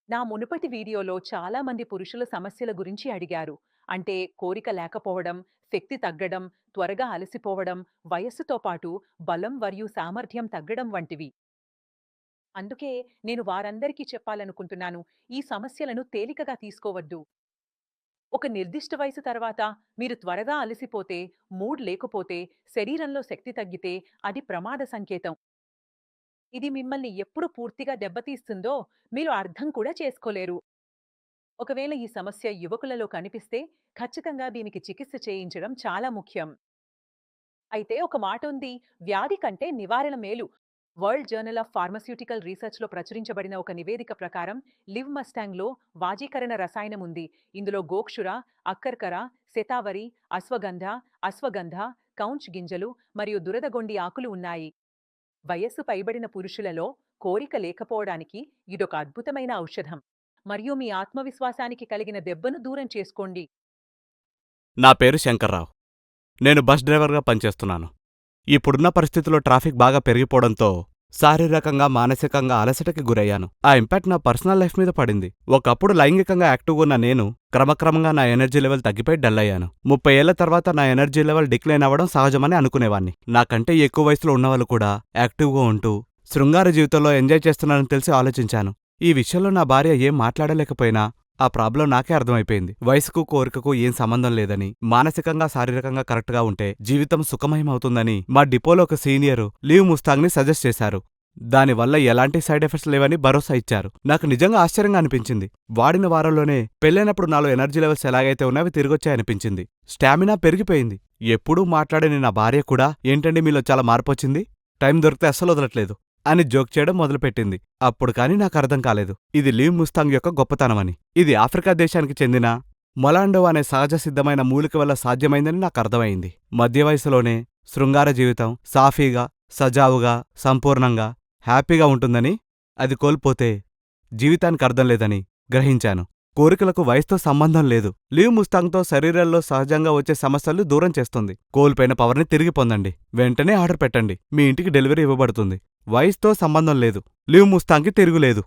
నా మునుపటి వీడియోలో చాలా మంది పురుషుల సమస్యల గురించి అడిగారు. అంటే కోరిక లేకపోవడం, శక్తి తగ్గడం, త్వరగా అలసిపోవడం, వయస్సుతో పాటు బలం మరియు సామర్థ్యం తగ్గడం వంటివి. అందుకే నేను వారందరికీ చెప్పాలనుకుంటున్నాను. ఈ సమస్యలను తేలికగా తీసుకోవద్దు. ఒక నిర్దిష్ట వయసు తర్వాత మీరు త్వరగా అలసిపోతే, మూడ్ లేకపోతే, శరీరంలో శక్తి తగ్గితే అది ప్రమాద సంకేతం. ఇది మిమ్మల్ని ఎప్పుడు పూర్తిగా దెబ్బతీస్తుందో మీరు అర్థం కూడా చేసుకోలేరు. ఒకవేళ ఈ సమస్య యువకులలో కనిపిస్తే ఖచ్చితంగా దీనికి చికిత్స చేయించడం చాలా ముఖ్యం. అయితే ఒక మాట ఉంది, వ్యాధి కంటే నివారణ మేలు. వరల్డ్ జర్నల్ ఆఫ్ ఫార్మస్యూటికల్ రీసెర్చ్లో ప్రచురించబడిన ఒక నివేదిక ప్రకారం లివ్ మస్టాంగ్లో వాజీకరణ రసాయనం ఉంది. ఇందులో గోక్షుర, అక్కర్కర, శతావరి, అశ్వగంధ, అశ్వగంధ, కౌంచ్ గింజలు మరియు దురదగొండి ఆకులు ఉన్నాయి. వయస్సు పైబడిన పురుషులలో కోరిక లేకపోవడానికి ఇదొక అద్భుతమైన ఔషధం. మరియు మీ ఆత్మవిశ్వాసానికి కలిగిన దెబ్బను దూరం చేసుకోండి. నా పేరు శంకర్రావు. నేను బస్ డ్రైవర్గా పనిచేస్తున్నాను. ఇప్పుడున్న పరిస్థితుల్లో ట్రాఫిక్ బాగా పెరిగిపోవడంతో శారీరకంగా, మానసికంగా అలసటకి గురయ్యాను. ఆ ఇంపాక్ట్ నా పర్సనల్ లైఫ్ మీద పడింది. ఒకప్పుడు లైంగికంగా యాక్టివ్గా ఉన్న నేను క్రమక్రమంగా నా ఎనర్జీ లెవెల్ తగ్గిపోయి డల్ అయ్యాను. 30 ఏళ్ల తర్వాత నా ఎనర్జీ లెవెల్ డిక్లైన్ అవ్వడం సహజమని అనుకునేవాణ్ణి. నాకంటే ఎక్కువ వయసులో ఉన్నవాళ్ళు కూడా యాక్టివ్గా ఉంటూ శృంగార జీవితంలో ఎంజాయ్ చేస్తున్నానని తెలిసి ఆలోచించాను. ఈ విషయంలో నా భార్య ఏం మాట్లాడలేకపోయినా ఆ ప్రాబ్లం నాకే అర్థమైపోయింది. వయసుకు, కోరికకు ఏం సంబంధం లేదని, మానసికంగా, శారీరకంగా కరెక్ట్గా ఉంటే జీవితం సుఖమయమవుతుందని మా డిపోలో ఒక సీనియరు లీవ్ ముస్తాంగ్ని సజెస్ట్ చేశారు. దానివల్ల ఎలాంటి సైడ్ ఎఫెక్ట్స్ లేవని భరోసా ఇచ్చారు. నాకు నిజంగా ఆశ్చర్యంగా అనిపించింది. వాడిన వారంలోనే పెళ్ళైనప్పుడు నాలో ఎనర్జీ లెవెల్స్ ఎలాగైతే ఉన్నాయో తిరిగొచ్చాయనిపించింది. స్టామినా పెరిగిపోయింది. ఎప్పుడూ మాట్లాడని నా భార్య కూడా, ఏంటండి మీలో చాలా మార్పొచ్చింది, టైం దొరికితే అస్సలు వదలట్లేదు అని జోక్ చేయడం మొదలుపెట్టింది. అప్పుడు కానీ నాకు అర్థం కాలేదు ఇది లీవ్ ముస్తాంగ్ యొక్క గొప్పతనమని. ఇది ఆఫ్రికా దేశానికి చెందిన మొలాండో అనే సహజ సిద్ధమైన మూలిక వల్ల సాధ్యమైందని నాకు అర్థమైంది. మధ్య వయసులోనే శృంగార జీవితం సాఫీగా, సజావుగా, సంపూర్ణంగా, హ్యాపీగా ఉంటుందని, అది కోల్పోతే జీవితానికి అర్థం లేదని గ్రహించాను. కోరికలకు వయసుతో సంబంధం లేదు. లీవ్ ముస్తాంగ్తో శరీరంలో సహజంగా వచ్చే సమస్యలు దూరం చేస్తుంది. కోల్పోయిన పవర్ని తిరిగి పొందండి. వెంటనే ఆర్డర్ పెట్టండి. మీ ఇంటికి డెలివరీ ఇవ్వబడుతుంది. వయసుతో సంబంధం లేదు. లీవ్ ముస్తాంగ్కి తిరుగులేదు.